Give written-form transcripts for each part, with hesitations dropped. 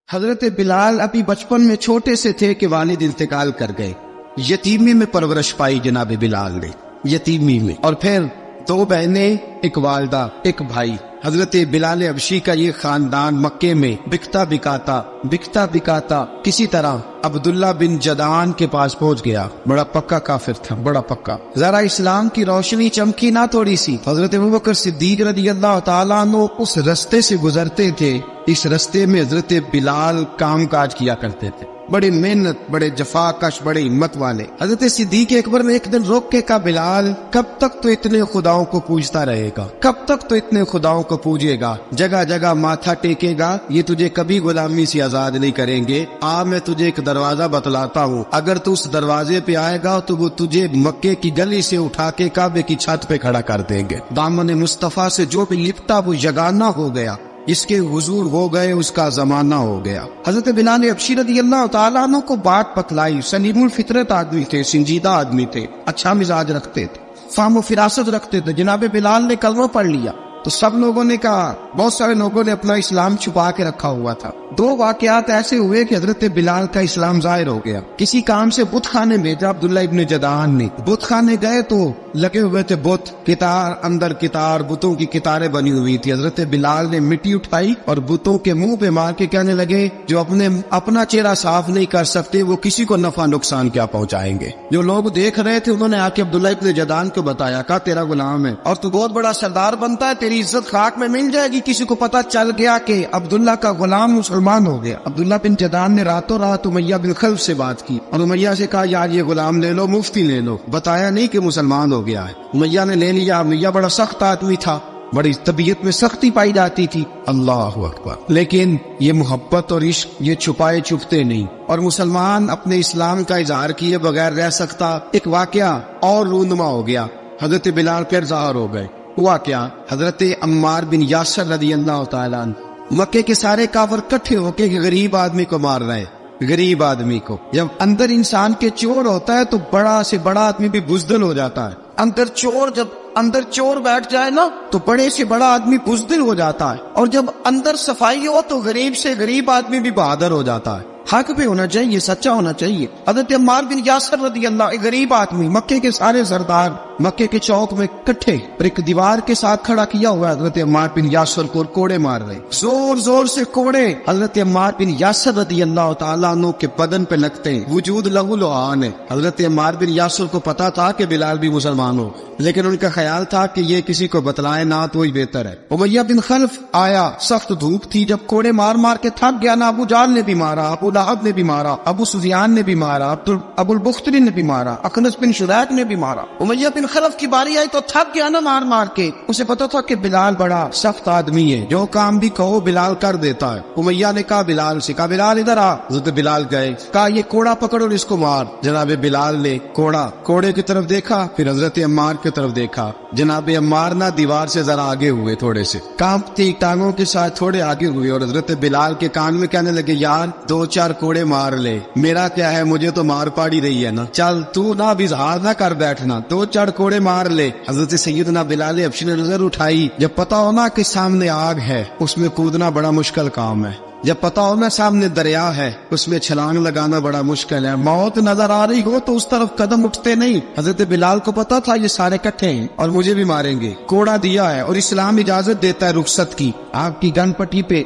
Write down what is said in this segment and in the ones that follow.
حضرت بلال ابھی بچپن میں چھوٹے سے تھے کہ والد انتقال کر گئے. یتیمی میں پرورش پائی جناب بلال نے، یتیمی میں. اور پھر 2 بہنیں، ایک والدہ، ایک بھائی. حضرت بلال حبشی کا یہ خاندان مکے میں بکتا بکاتا کسی طرح عبداللہ بن جدعان کے پاس پہنچ گیا. بڑا پکا کافر تھا، بڑا پکا. ذرا اسلام کی روشنی چمکی نہ تھوڑی سی. حضرت ابوبکر صدیق رضی اللہ تعالیٰ عنہ اس رستے سے گزرتے تھے. اس رستے میں حضرت بلال کام کاج کیا کرتے تھے، بڑی محنت، بڑے جفاکش، بڑے ہمت والے. حضرت صدیق اکبر نے ایک دن روک کے کہا، بلال کب تک تو اتنے خداؤں کو پوجتا رہے گا، کب تک تو اتنے خداؤں کو پوجے گا، جگہ جگہ ماتھا ٹیکے گا، یہ تجھے کبھی غلامی سے آزاد نہیں کریں گے. میں تجھے ایک دروازہ بتلاتا ہوں، اگر تو اس دروازے پہ آئے گا تو وہ تجھے مکے کی گلی سے اٹھا کے کعبے کی چھت پہ کھڑا کر دیں گے. دامن مصطفیٰ سے جو بھی لپٹا وہ یگانہ ہو گیا، اس کے حضور ہو گئے، اس کا زمانہ ہو گیا. حضرت بلال حبشی رضی اللہ تعالیٰ عنہ کو بات پکلائی. سلیم الفطرت آدمی تھے، سنجیدہ آدمی تھے، اچھا مزاج رکھتے تھے، فہم و فراست رکھتے تھے. جناب بلال نے کلمہ پڑھ لیا تو سب لوگوں نے کہا، بہت سارے لوگوں نے اپنا اسلام چھپا کے رکھا ہوا تھا. 2 واقعات ایسے ہوئے کہ حضرت بلال کا اسلام ظاہر ہو گیا. کسی کام سے بت خانے بھیجا عبداللہ ابن جدعان نے. بت خانے گئے تو لگے ہوئے تھے بت، کتار اندر کتار، بتوں کی کتاریں بنی ہوئی تھی. حضرت بلال نے مٹی اٹھائی اور بتوں کے منہ پہ مار کے کہنے لگے، جو اپنا چہرہ صاف نہیں کر سکتے وہ کسی کو نفع نقصان کیا پہنچائیں گے. جو لوگ دیکھ رہے تھے انہوں نے آ کے عبداللہ ابن جدعان کو بتایا، کہا تیرا غلام ہے اور تو بہت بڑا سردار بنتا ہے، تیری عزت خاک میں مل جائے گی. کسی کو پتا چل گیا کہ عبداللہ کا غلام مسلمان ہو گیا. عبداللہ بن جدعان نے راتوں رات امیہ بن خلف سے بات کی اور امیہ سے کہا، یار یہ غلام لے لو، مفتی لے لو. بتایا نہیں کہ مسلمان ہو گیا ہے. امیہ نے لے لیا. امیہ بڑا سخت آدمی تھا، بڑی طبیعت میں سختی پائی جاتی تھی. اللہ اکبر. لیکن یہ محبت اور عشق یہ چھپائے چھپتے نہیں، اور مسلمان اپنے اسلام کا اظہار کیے بغیر رہ سکتا. ایک واقعہ اور رونما ہو گیا. حضرت بلال پھر ظاہر ہو گئے. ہوا کیا؟ حضرت عمار بن یاسر رضی اللہ تعالیٰ عنہ، مکے کے سارے کافر کٹھے ہو کے غریب آدمی کو مار رہے. غریب آدمی کو جب اندر انسان کے چور ہوتا ہے تو بڑا سے بڑا آدمی بھی بزدل ہو جاتا ہے. جب اندر چور بیٹھ جائے نا تو بڑے سے بڑا آدمی بزدل ہو جاتا ہے، اور جب اندر صفائی ہو تو غریب سے غریب آدمی بھی بہادر ہو جاتا ہے. حق پہ ہونا چاہیے، سچا ہونا چاہیے. حضرت عمار بن یاسر رضی اللہ، ایک غریب آدمی، مکے کے سارے سردار مکے کے چوک میں کٹھے اور ایک دیوار کے ساتھ کھڑا کیا ہوا ہے. حضرت عمار بن یاسر کو کوڑے مار رہے، زور زور سے کوڑے. حضرت عمار بن یاسر رضی اللہ تعالیٰ عنہ کے بدن پہ لگتے ہیں، وجود لہو لعان ہے. حضرت عمار بن یاسر کو پتا تھا کہ بلال بھی مسلمان ہو، لیکن ان کا خیال تھا کہ یہ کسی کو بتلائے نہ تو ہی بہتر ہے. امیہ بن خلف آیا، سخت دھوپ تھی، جب کوڑے مار مار کے تھک گیا نا، ابو جہل نے بھی مارا، ابو لہب نے بھی مارا، ابو سفیان نے بھی مارا، ابو البختری نے بھی مارا، اخنس بن شریح نے بھی مارا. امیہ بن خلف کی باری آئی تو تھک گیا نا مار مار کے. اسے پتا تھا کہ بلال بڑا سخت آدمی ہے، جو کام بھی کہو بلال کر دیتا ہے. امیہ نے کہا بلال سے، کہا بلال ادھر آ. حضرت بلال گئے، کہا یہ کوڑا پکڑ اور اس کو مار. جناب بلال نے کوڑے کی طرف دیکھا، پھر حضرت عمار کی طرف دیکھا. جناب عمار نہ دیوار سے ذرا آگے ہوئے، تھوڑے سے کانپتی ٹانگوں کے ساتھ تھوڑے آگے ہوئے، اور حضرت بلال کے کان میں کہنے لگے، یار 2-4 کوڑے مار لے، میرا کیا ہے، مجھے تو مار پاڑی رہی ہے نا، چل تو نہ بھی اظہار نہ کر بیٹھنا، 2-4 کوڑے مار لے. حضرت سیدنا بلال حبشی نے نظر اٹھائی. جب پتا ہونا کہ سامنے آگ ہے اس میں کودنا بڑا مشکل کام ہے، جب پتا ہو نا سامنے دریا ہے اس میں چھلانگ لگانا بڑا مشکل ہے. موت نظر آ رہی ہو تو اس طرف قدم اٹھتے نہیں. حضرت بلال کو پتا تھا یہ سارے کٹھے ہیں اور مجھے بھی ماریں گے. کوڑا دیا ہے اور اسلام اجازت دیتا ہے رخصت کی. آپ کی گن پٹی پہ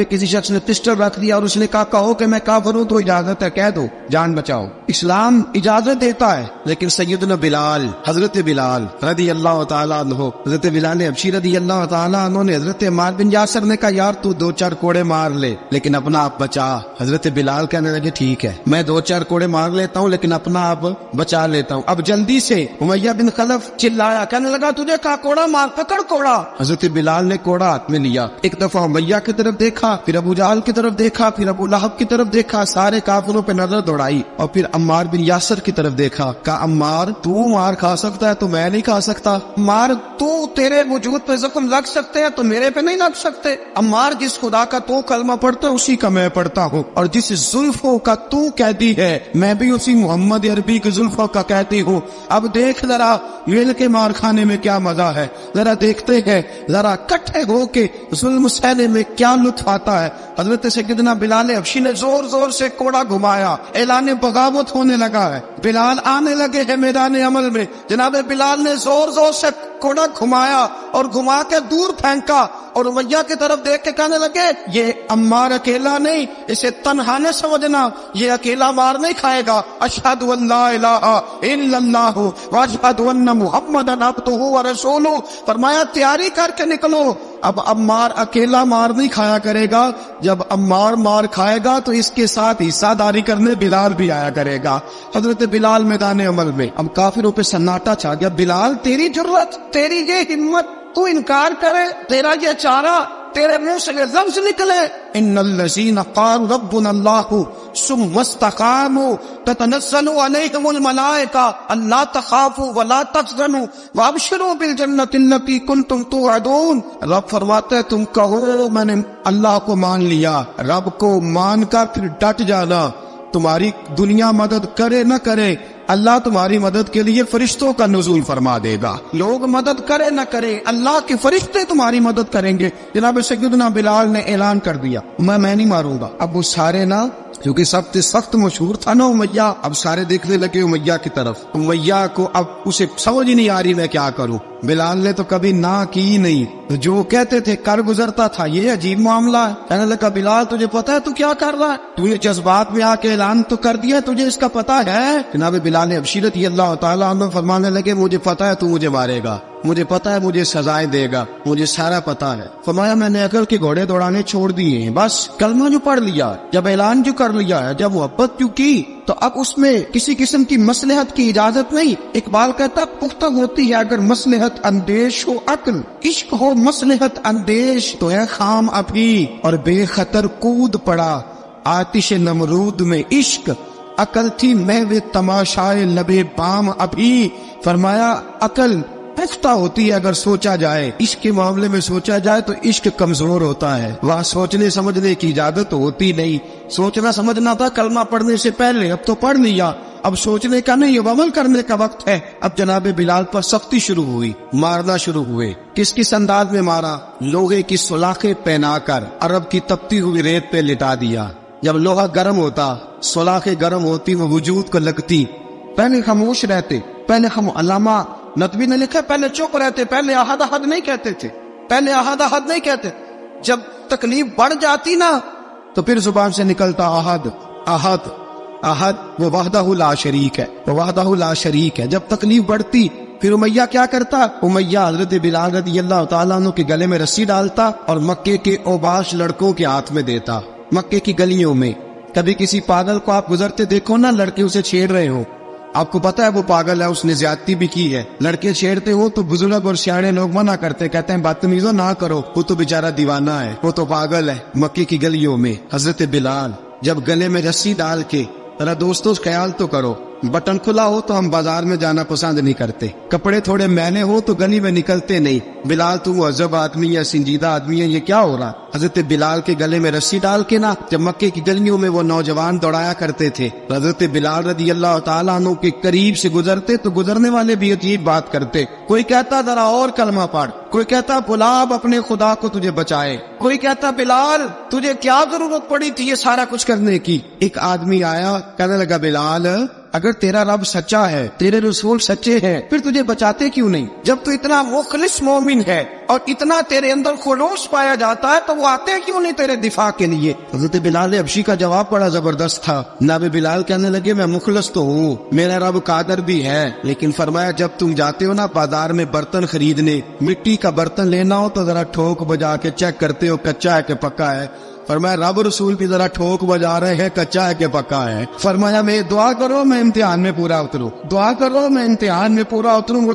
کسی شخص نے پسٹل رکھ دیا اور اس نے کہا کہو کہ میں کافر ہوں تو اجازت ہے، کہہ دو، جان بچاؤ. اسلام اجازت دیتا ہے. لیکن سیدنا بلال، حضرت بلال رضی اللہ تعالیٰ عنہ، حضرت بلال حبشی رضی اللہ تعالیٰ عنہ نے حضرت عمار بن یاسر نے کہا، یار تو 2-4 کوڑے مار لے لیکن اپنا آپ بچا. حضرت بلال کہنے لگے ٹھیک ہے، میں 2-4 کوڑے مار لیتا ہوں لیکن اپنا آپ بچا لیتا ہوں. اب جلدی سے امیہ بن خلف چلایا، کہنے لگا تجھے کہا کوڑا مار، پکڑ کوڑا. حضرت بلال نے کوڑا ہاتھ میں لیا، ایک دفعہ امیہ کی طرف دیکھا، پھر ابو جہل کی طرف دیکھا، پھر ابو لہب کی طرف دیکھا، سارے کافروں پہ نظر دوڑائی، اور پھر عمار بن یاسر کی طرف دیکھا، کہا عمار تو مار کھا سکتا ہے تو میں نہیں کھا سکتا، عمار تو تیرے وجود پہ زخم لگ سکتے ہیں تو میرے پہ نہیں لگ سکتے، عمار جس خدا کا تو کلمہ پڑھتا ہے اسی کا میں پڑھتا ہوں، اور جس زلفوں کا تو کہتی ہے میں بھی اسی محمد عربی کی زلفوں کا کہتی ہوں، اب دیکھ ذرا مل کے مار کھانے میں کیا مزہ ہے، ذرا دیکھتے ہیں ذرا اکٹھے ہو کے ظلم سہنے میں کیا لطف آتا ہے۔ حضرت سیدنا بلال حبشی نے زور زور سے کوڑا گھمایا، اعلان بغاوت ہونے لگا ہے، بلال آنے لگے ہیں میدان عمل میں، جناب بلال نے زور زور سے کوڑا گھمایا اور گھما کے دور پھینکا، اور امیہ کی طرف دیکھ کے کہنے لگے یہ عمار اکیلا نہیں، اسے تنہا نہ سمجھنا، یہ اکیلا مار نہیں کھائے گا، اشہد ان لا الہ الا اللہ واشہد ان محمدن عبدہ ورسولہ، فرمایا تیاری کر کے نکلو، اب عمار اکیلا مار نہیں کھایا کرے گا، جب عمار مار کھائے گا تو اس کے ساتھ حصہ داری کرنے بلال بھی آیا کرے گا۔ حضرت بلال میدان عمل میں، اب کافروں پہ سناٹا چھا گیا، بلال تیری جرت، تیری یہ ہمت، تو انکار کرے، تیرا یہ چارہ، تیرے منہ سے یہ لفظ نکلے، ان الذین قالوا ربنا اللہ ثم استقاموا تتنزل علیہم الملائکہ الا تخافوا ولا تحزنوا وابشروا بالجنۃ التي کنتم توعدون۔ رب فرماتے ہیں تم کہو میں نے اللہ کو مان لیا، رب کو مان کر پھر ڈٹ جانا، تمہاری دنیا مدد کرے نہ کرے اللہ تمہاری مدد کے لیے فرشتوں کا نزول فرما دے گا، لوگ مدد کرے نہ کرے اللہ کے فرشتے تمہاری مدد کریں گے۔ جناب سیدنا بلال نے اعلان کر دیا میں نہیں ماروں گا، اب وہ سارے نا کیونکہ سب سے سخت مشہور تھا نا امیہ، اب سارے دیکھنے لگے امیہ کی طرف، امیہ کو اب اسے سمجھ ہی نہیں آ رہی میں کیا کروں، بلال نے تو کبھی نہ کی نہیں، جو کہتے تھے کر گزرتا تھا، یہ عجیب معاملہ ہے، کہنے لگا بلال تجھے پتا ہے تو کیا کر رہا ہے، تو یہ جذبات میں آ کے اعلان تو کر دیا، تجھے اس کا پتا ہے؟ جناب بلال حبشی رضی اللہ تعالیٰ عنہ فرمانے لگے مجھے پتا ہے تو مجھے مارے گا، مجھے پتا ہے مجھے سزائیں دے گا، مجھے سارا پتا ہے، فرمایا میں نے عقل کے گھوڑے دوڑانے چھوڑ دیے ہیں، بس کلمہ جو پڑھ لیا، جب اعلان جو کر لیا ہے، جب محبت جو کی تو اب اس میں کسی قسم کی مصلحت کی اجازت نہیں۔ اقبال کہتا پختہ ہوتی ہے اگر مصلحت اندیش ہو عقل، عشق ہو مصلحت اندیش تو ہے خام ابھی، اور بے خطر کود پڑا آتش نمرود میں عشق، عقل تھی محو تماشائے لبے بام ابھی، فرمایا عقل پختہ ہوتی ہے اگر سوچا جائے، عشق کے معاملے میں سوچا جائے تو عشق کمزور ہوتا ہے، وہاں سوچنے سمجھنے کی اجازت ہوتی نہیں، سوچنا سمجھنا تھا کلمہ پڑھنے سے پہلے، اب تو پڑھ لیا، اب سوچنے کا نہیں، اب عمل کرنے کا وقت ہے۔ اب جناب بلال پر سختی شروع ہوئی، مارنا شروع ہوئے، کس انداز میں مارا، لوہے کی سلاخیں پہنا کر عرب کی تپتی ہوئی ریت پہ لٹا دیا، جب لوہا گرم ہوتا، سلاخیں گرم ہوتی، وہ وجود کو لگتی، پہلے خاموش رہتے، پہلے ہم علامہ ندوی نے لکھا پہلے چپ رہتے، پہلے احد احد نہیں کہتے تھے، پہلے احد احد نہیں کہتے، جب تکلیف بڑھ جاتی نا تو پھر زبان سے نکلتا احد احد احد، وہ وحدہ لا شریک ہے، وہ وحدہ لا شریک ہے، جب تکلیف بڑھتی پھر امیہ کیا کرتا، امیہ حضرت بلال رضی اللہ تعالیٰ عنہ کے گلے میں رسی ڈالتا اور مکے کے اوباش لڑکوں کے ہاتھ میں دیتا، مکے کی گلیوں میں، کبھی کسی پاگل کو آپ گزرتے دیکھو نا، لڑکے اسے چھیڑ رہے ہو، آپ کو پتا ہے وہ پاگل ہے، اس نے زیادتی بھی کی ہے، لڑکے چھیڑتے ہو تو بزرگ اور سیاڑے لوگ منع کرتے، کہتے ہیں بدتمیزوں نہ کرو، وہ تو بیچارہ دیوانہ ہے، وہ تو پاگل ہے۔ مکے کی گلیوں میں حضرت بلال جب گلے میں رسی ڈال کے، ذرا دوستوں خیال تو کرو، بٹن کھلا ہو تو ہم بازار میں جانا پسند نہیں کرتے، کپڑے تھوڑے میلے ہو تو گلی میں نکلتے نہیں، بلال تو مہذب آدمی ہے، سنجیدہ آدمی ہے، یہ کیا ہو رہا؟ حضرت بلال کے گلے میں رسی ڈال کے نا جب مکے کی گلیوں میں وہ نوجوان دوڑایا کرتے تھے، حضرت بلال رضی اللہ تعالیٰ عنہ کے قریب سے گزرتے تو گزرنے والے بھی عجیب بات کرتے، کوئی کہتا ذرا اور کلمہ پڑھ، کوئی کہتا بلا اب اپنے خدا کو تجھے بچائے، کوئی کہتا بلال تجھے کیا ضرورت پڑی تھی یہ سارا کچھ کرنے کی۔ ایک آدمی آیا کہنے لگا بلال اگر تیرا رب سچا ہے، تیرے رسول سچے ہیں، پھر تجھے بچاتے کیوں نہیں؟ جب تو اتنا مخلص مومن ہے اور اتنا تیرے اندر خلوص پایا جاتا ہے تو وہ آتے کیوں نہیں تیرے دفاع کے لیے؟ حضرت بلال حبشی کا جواب بڑا زبردست تھا، جناب بلال کہنے لگے میں مخلص تو ہوں، میرا رب قادر بھی ہے، لیکن فرمایا جب تم جاتے ہو نا بازار میں برتن خریدنے، مٹی کا برتن لینا ہو تو ذرا ٹھوک بجا کے چیک کرتے ہو کچا ہے کہ پکا ہے، فرمایا رب رسول بھی ذرا ٹھوک بجا رہے ہیں کچا ہے کہ پکا ہے، فرمایا میں دعا کرو میں امتحان میں پورا اتروں، دعا کرو میں امتحان میں پورا اتروں، وہ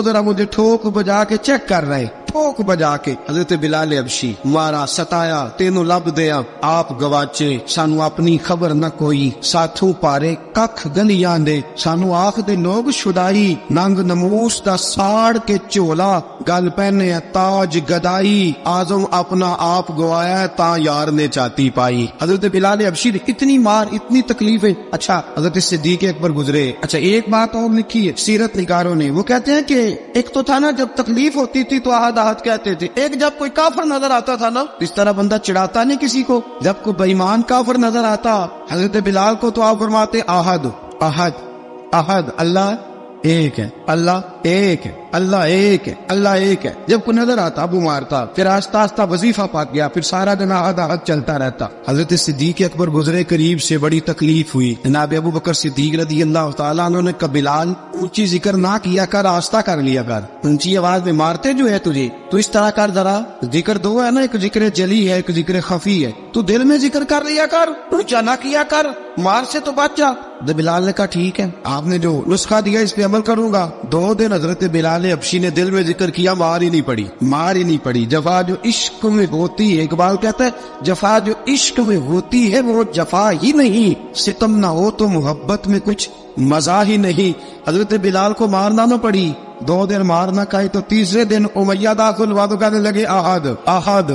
ذرا مجھے ٹھوک بجا کے چیک کر رہے، ٹھوک بجا کے حضرت بلال حبشی مارا ستایا تینوں لب دیا آپ گواچے سانو اپنی خبر نہ کوئی ساتھوں پارے ککھ گلیاں دے سانو آخ دے لوگ شدائی ننگ نموس دا ساڑ کے چولا گل پہنے تاج گدائی آزم اپنا آپ گوایا تا یار نے چاتی پائی. حضرت بلال حبشی اتنی مار اتنی تکلیفیں. اچھا حضرت صدیق اکبر گزرے. اچھا ایک بات اور لکھی ہے سیرت نگاروں نے, وہ کہتے ہیں کہ ایک تو تھا نا جب تکلیف ہوتی تھی تو احد احد کہتے تھے, ایک جب کوئی کافر نظر آتا تھا نا اس طرح بندہ چڑھاتا نہیں کسی کو, جب کوئی بے ایمان کافر نظر آتا حضرت بلال کو تو آپ فرماتے احد احد احد, اللہ ایک ہے, اللہ ایک ہے, اللہ ایک ہے, اللہ ایک ہے. جب کوئی نظر آتا ابو مارتا, پھر آہستہ آہستہ وظیفہ پاک گیا, پھر سارا دن احد احد چلتا رہتا. حضرت صدیق اکبر گزرے قریب سے, بڑی تکلیف ہوئی. جناب ابو بکر صدیق رضی اللہ تعالیٰ عنہ نے کہا بلال اونچی ذکر نہ کیا کر, آہستہ کر لیا کر, اونچی آواز میں مارتے جو ہے تجھے تو اس طرح کر, ذرا ذکر دو ہے نا, ایک ذکر جلی ہے ایک ذکر خفی ہے, تو دل میں ذکر کر لیا کر, اونچا نہ کیا کر, مار سے تو بچ جا. بلال نے کہا ٹھیک ہے, آپ نے جو نسخہ دیا اس پہ عمل کروں گا. 2 دن حضرت بلال حبشی نے دل میں ذکر کیا, مار ہی نہیں پڑی, مار ہی نہیں پڑی. جفا جو عشق میں ہوتی ہے, اقبال کہتا ہے جفا جو عشق میں ہوتی ہے وہ جفا ہی نہیں, ستم نہ ہو تو محبت میں کچھ مزہ ہی نہیں. حضرت بلال کو مارنا نہ پڑی, 2 دن مارنا کہے تو تیسرے دن امیہ داخل ہوا تو کہنے لگے احد احد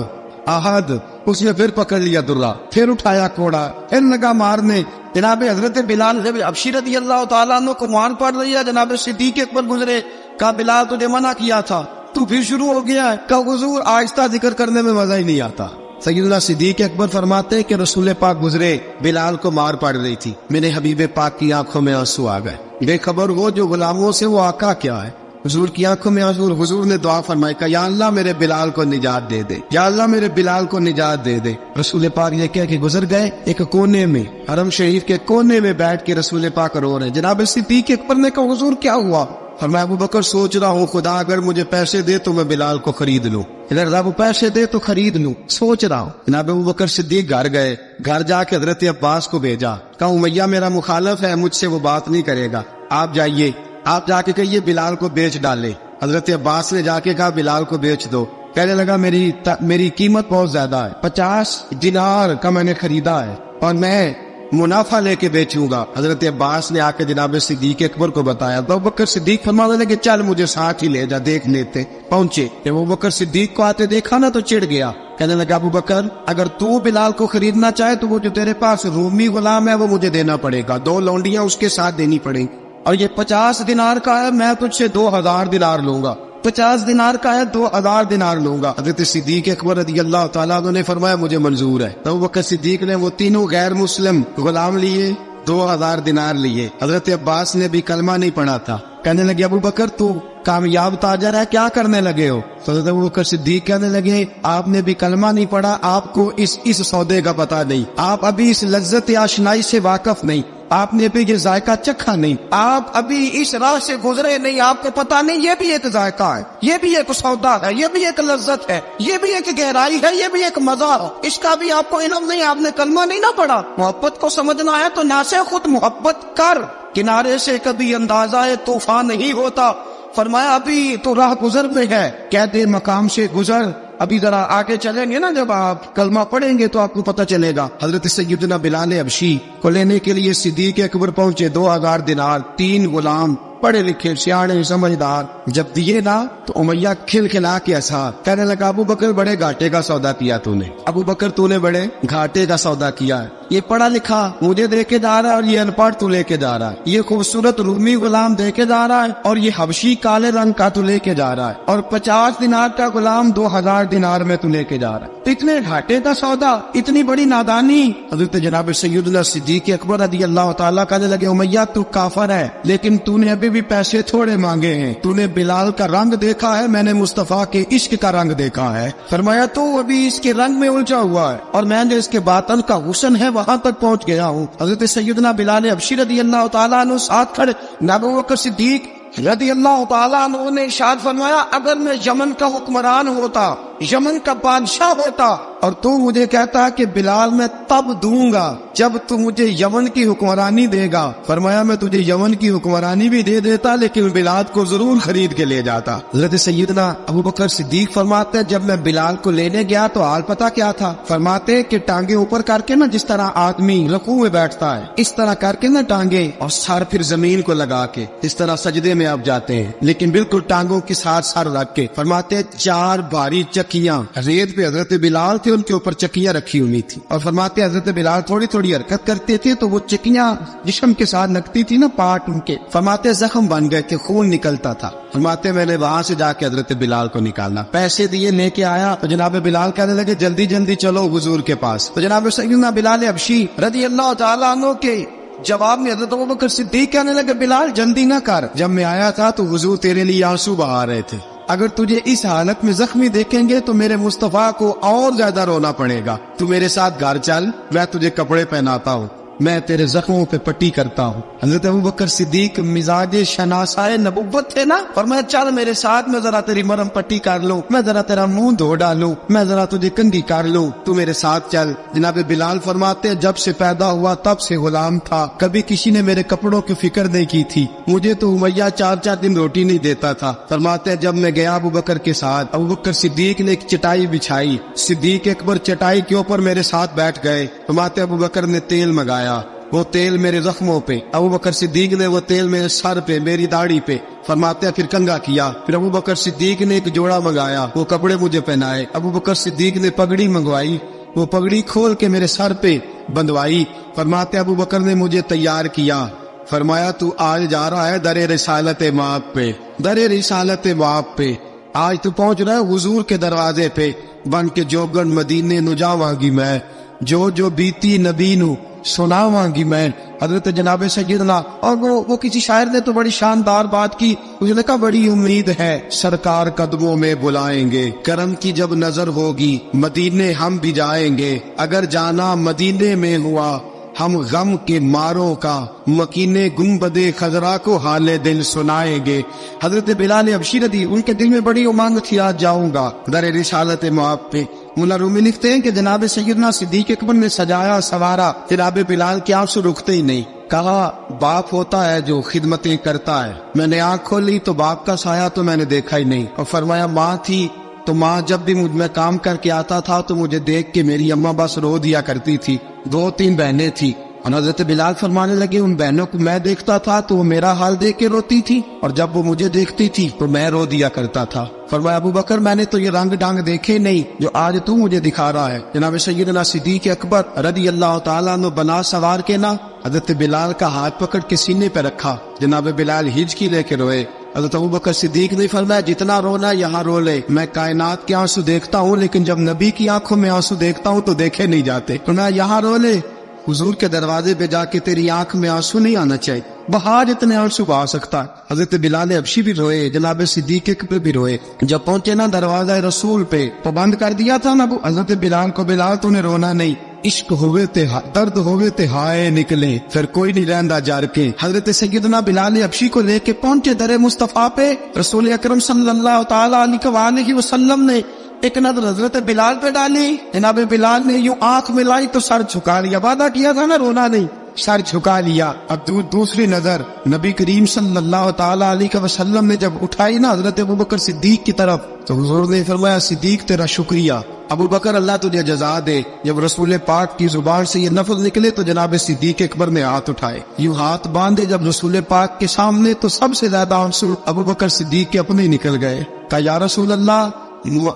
احد. اس نے پھر پکڑ لیا درہ, پھر اٹھایا کوڑا, پھر لگا مارنے. جناب حضرت بلال حبشی رضی اللہ تعالیٰ عنہ کو مان پڑ رہی ہے. جناب صدیق اکبر گزرے, کہا بلال تجھے منع کیا تھا, تو پھر شروع ہو گیا ہے. کہا حضور آہستہ ذکر کرنے میں مزہ ہی نہیں آتا. سیدنا صدیق اکبر فرماتے کہ رسول پاک گزرے, بلال کو مار پڑ رہی تھی, میرے حبیب پاک کی آنکھوں میں آنسو آ گئے. بے خبر ہو جو غلاموں سے وہ آقا کیا ہے. حضور کی آنکھوں میں آنسو. حضور نے دعا فرمائی کہ یا اللہ میرے بلال کو نجات دے دے, یا اللہ میرے بلال کو نجات دے دے. رسول پاک یہ کہہ کے گزر گئے. ایک کونے میں حرم شریف کے کونے میں بیٹھ کے رسول پاک رو رہے ہیں. جناب صدیق اکبر نے کہا حضور کیا ہوا؟ فرمایا ابو بکر سوچ رہا ہوں خدا اگر مجھے پیسے دے تو میں بلال کو خرید لوں, ادھر وہ پیسے دے تو خرید لوں, سوچ رہا ہوں. جناب ابو بکر صدیق گھر گئے, گھر جا کے حضرت عباس کو بھیجا, کہا امیہ میرا مخالف ہے, مجھ سے وہ بات نہیں کرے گا, آپ جائیے, آپ جا کے کہیے بلال کو بیچ ڈالے. حضرت عباس نے جا کے کہا بلال کو بیچ دو. کہنے لگا میری قیمت بہت زیادہ ہے, 50 دینار کا میں نے خریدا ہے اور میں منافع لے کے بیچوں گا. حضرت عباس نے آ کے جناب صدیق اکبر کو بتایا تو ابو بکر صدیق فرمانے لگے چل مجھے ساتھ ہی لے جا, دیکھ لیتے. پہنچے, جب ابو بکر صدیق کو آتے دیکھا نا تو چڑ گیا. کہنے لگا ابو بکر اگر تو بلال کو خریدنا چاہے تو وہ جو تیرے پاس رومی غلام ہے وہ مجھے دینا پڑے گا, 2 لونڈیاں اس کے ساتھ دینی پڑیں, اور یہ 50 دینار کا ہے, میں تجھ سے 2000 دینار لوں گا. 50 دینار کا ہے, 2000 دینار لوں گا. حضرت صدیق اکبر رضی اللہ تعالیٰ عنہ نے فرمایا مجھے منظور ہے. تو ابو بکر صدیق نے وہ تینوں غیر مسلم غلام لیے, 2000 دینار لیے. حضرت عباس نے بھی کلمہ نہیں پڑھا تھا. کہنے لگے ابو بکر تو کامیاب تاجر ہے, کیا کرنے لگے ہو؟ تو حضرت ابو بکر صدیق کہنے لگے آپ نے بھی کلمہ نہیں پڑھا, آپ کو اس سودے کا پتہ نہیں, آپ ابھی اس لذت آشنائی سے واقف نہیں, آپ نے ابھی یہ ذائقہ چکھا نہیں, آپ ابھی اس راہ سے گزرے نہیں, آپ کو پتہ نہیں یہ بھی ایک ذائقہ ہے, یہ بھی ایک سودا ہے, یہ بھی ایک لذت ہے, یہ بھی ایک گہرائی ہے, یہ بھی ایک مزہ ہے, اس کا بھی آپ کو علم نہیں, آپ نے کلمہ نہیں نہ پڑھا. محبت کو سمجھنا ہے تو نہ سے خود محبت کر, کنارے سے کبھی اندازہ طوفان نہیں ہوتا. فرمایا ابھی تو راہ گزر میں ہے, کہتے مقام سے گزر, ابھی ذرا آگے چلیں گے نا, جب آپ کلمہ پڑھیں گے تو آپ کو پتہ چلے گا. حضرت سیدنا بلال حبشی کو لینے کے لیے صدیق اکبر پہنچے, 2000 دینار, 3 غلام پڑھے لکھے سیانے سمجھدار. جب دیے نا تو امیہ کھل کھلا کے ہنسا, کہنے لگا ابو بکر بڑے گھاٹے کا سودا کیا تو نے, ابو بکر تو نے بڑے گھاٹے کا سودا کیا ہے. یہ پڑھا لکھا مجھے دے کے جا رہا ہے اور یہ ان پڑھ تو لے کے جا رہا ہے, یہ خوبصورت رومی غلام دے کے جا رہا ہے اور یہ حبشی کالے رنگ کا تو لے کے جا رہا ہے, اور 50 دینار کا غلام 2000 دینار میں تو لے کے جا رہا ہے. تو اتنے گھاٹے کا سودا, اتنی بڑی نادانی. حضرت جناب سیدنا صدیق اکبر رضی اللہ تعالیٰ کہنے لگے امیہ تو کافر ہے, لیکن تو نے ابھی بھی پیسے تھوڑے مانگے ہیں, تو نے بلال کا رنگ دیکھا ہے, میں نے مصطفیٰ کے عشق کا رنگ دیکھا ہے. فرمایا تو ابھی اس کے رنگ میں الجھا ہوا ہے اور میں نے اس کے باطن کا حسن ہے وہاں تک پہنچ گیا ہوں. حضرت سیدنا بلال حبشی رضی اللہ تعالیٰ عنہ ساتھ کھڑے. ابو بکر صدیق رضی اللہ تعالیٰ عنہ نے ارشاد فرمایا اگر میں یمن کا حکمران ہوتا یمن کا بادشاہ ہوتا اور تو مجھے کہتا کہ بلال میں تب دوں گا جب تو مجھے یمن کی حکمرانی دے گا۔ فرمایا میں تجھے یمن کی حکمرانی بھی دے دیتا لیکن بلال کو ضرور خرید کے لے جاتا۔ حضرت سیدنا ابو بکر صدیق فرماتے ہیں جب میں بلال کو لینے گیا تو حال پتا کیا تھا؟ فرماتے کہ ٹانگیں اوپر کر کے نا جس طرح آدمی رکوع میں بیٹھتا ہے اس طرح کر کے نا ٹانگیں اور سر پھر زمین کو لگا کے اس طرح سجدے میں آپ جاتے ہیں لیکن بالکل ٹانگوں کے ساتھ سر رکھ کے۔ فرماتے 4 بھاری چکیاں ریت پہ حضرت بلال تھے ان کے اوپر چکیاں رکھی ہوئی تھی اور فرماتے حضرت بلال تھوڑی تھوڑی حرکت کرتے تھے تو وہ چکیاں جسم کے ساتھ لگتی تھی نا پارٹ ان کے، فرماتے زخم بن گئے تھے، خون نکلتا تھا۔ فرماتے میں نے وہاں سے جا کے حضرت بلال کو نکالنا، پیسے دیے لے کے آیا تو جناب بلال کہنے لگے جلدی جلدی چلو حضور کے پاس۔ تو جناب سیدنا بلال حبشی رضی اللہ تعالیٰ عنہ کے جواب میں حضرت ابوبکر صدیق کہنے لگے بلال جلدی نہ کر، جب میں آیا تھا تو حضور تیرے لیے آنسو بہا رہے تھے، اگر تجھے اس حالت میں زخمی دیکھیں گے تو میرے مصطفیٰ کو اور زیادہ رونا پڑے گا، تو میرے ساتھ گھر چل، میں تجھے کپڑے پہناتا ہوں، میں تیرے زخموں پہ پٹی کرتا ہوں۔ حضرت ابوبکر صدیق مزاج شناسائے نبوت تھے نا، فرمایا چل میرے ساتھ، میں ذرا تیری مرہم پٹی کر لوں، میں ذرا تیرا منہ دھو ڈالوں، میں ذرا تجھے کنگھی کر لوں، تو میرے ساتھ چل۔ جناب بلال فرماتے جب سے پیدا ہوا تب سے غلام تھا، کبھی کسی نے میرے کپڑوں کی فکر نہیں کی تھی، مجھے تو امیہ 4 دن روٹی نہیں دیتا تھا۔ فرماتے جب میں گیا ابوبکر کے ساتھ، ابوبکر صدیق نے ایک چٹائی بچھائی، صدیق اکبر چٹائی کے اوپر میرے ساتھ بیٹھ گئے۔ فرماتے ابوبکر نے تیل منگایا، وہ تیل میرے زخموں پہ، ابوبکر صدیق نے وہ تیل میرے سر پہ، میری داڑھی پہ، فرماتے ہیں پھر کنگا کیا، پھر ابوبکر صدیق نے ایک جوڑا منگایا، وہ کپڑے مجھے پہنائے، ابوبکر صدیق نے پگڑی منگوائی، وہ پگڑی کھول کے میرے سر پہ بندوائی، فرماتے ابوبکر نے مجھے تیار کیا، فرمایا تو آج جا رہا ہے در رسالت مآب پہ، در رسالت مآب پہ، آج تو پہنچ رہا ہے حضور کے دروازے پہ، بن کے جوگن مدینے نو جاواں گی میں، جو بیتی نبی نو سناواں گی میں۔ حضرت جناب سیدنا اور وہ کسی شاعر نے تو بڑی شاندار بات کی، اس نے کہا بڑی امید ہے سرکار قدموں میں بلائیں گے، کرم کی جب نظر ہوگی مدینے ہم بھی جائیں گے، اگر جانا مدینے میں ہوا ہم غم کے ماروں کا، مکینے گنبدے خضرا کو حال دل سنائیں گے۔ حضرت بلال حبشی رضی ان کے دل میں بڑی امنگ تھی آج جاؤں گا در رسالت مآب پہ۔ مولا رومی لکھتے ہیں کہ جناب سیدنا صدیق اکبر نے سجایا سوارا، جناب بلال کے آنسو رکتے ہی نہیں، کہا باپ ہوتا ہے جو خدمتیں کرتا ہے، میں نے آنکھ کھولی تو باپ کا سایہ تو میں نے دیکھا ہی نہیں، اور فرمایا ماں تھی تو ماں جب بھی میں کام کر کے آتا تھا تو مجھے دیکھ کے میری اماں بس رو دیا کرتی تھی، 2-3 بہنیں تھی، اور حضرت بلال فرمانے لگے ان بہنوں کو میں دیکھتا تھا تو وہ میرا حال دیکھ کے روتی تھی اور جب وہ مجھے دیکھتی تھی تو میں رو دیا کرتا تھا۔ فرمایا ابوبکر میں نے تو یہ رنگ ڈانگ دیکھے نہیں جو آج تو مجھے دکھا رہا ہے۔ جناب سیدنا صدیق اکبر رضی اللہ تعالیٰ عنہ بنا سوار کے نا حضرت بلال کا ہاتھ پکڑ کے سینے پہ رکھا، جناب بلال ہچکی لے کے روئے۔ حضرت ابوبکر صدیق نے فرمایا جتنا رونا یہاں رو لے، میں کائنات کے آنسو دیکھتا ہوں لیکن جب نبی کی آنکھوں میں آنسو دیکھتا ہوں تو دیکھے نہیں جاتے، تو میں یہاں رو لے، حضور کے دروازے پہ جا کے تیری آنکھ میں آنسو نہیں آنا چاہیے، بہا جتنے آنسو بہا سکتا ہے۔ حضرت بلال حبشی بھی روئے، جناب صدیق اکبر بھی روئے، جب پہنچے نا دروازہ رسول پہ تو بند کر دیا تھا نا حضرت بلال کو، بلال تو نے رونا نہیں، عشق ہوئے تے درد ہوئے تے ہائے نکلے، پھر کوئی نہیں رہندا جار کے۔ حضرت سیدنا بلال حبشی کو لے کے پہنچے در مصطفیٰ پہ، رسول اکرم صلی اللہ تعالیٰ علیہ وسلم نے ایک نظر حضرت بلال پہ ڈالی، جناب بلال نے یوں آنکھ ملائی تو سر جھکا لیا، وعدہ کیا تھا نا رونا نہیں، سر جھکا لیا۔ اب دوسری نظر نبی کریم صلی اللہ تعالیٰ علیہ وسلم نے جب اٹھائی نا حضرت ابوبکر صدیق کی طرف تو حضور نے فرمایا صدیق تیرا شکریہ، ابوبکر اللہ تجھے جزا دے۔ جب رسول پاک کی زبان سے یہ لفظ نکلے تو جناب صدیق اکبر نے ہاتھ اٹھائے، یوں ہاتھ باندھے جب رسول پاک کے سامنے تو سب سے زیادہ آنسو ابوبکر صدیق کے اپنے نکل گئے۔ کہا یا رسول اللہ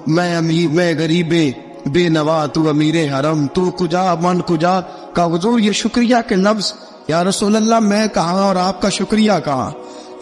میں امیر، میں غریب بے نوا، تو امیر حرم، تو کجا من کجا۔ کہا حضور یہ شکریہ کے لفظ، یا رسول اللہ میں کہاں اور آپ کا شکریہ کہاں؟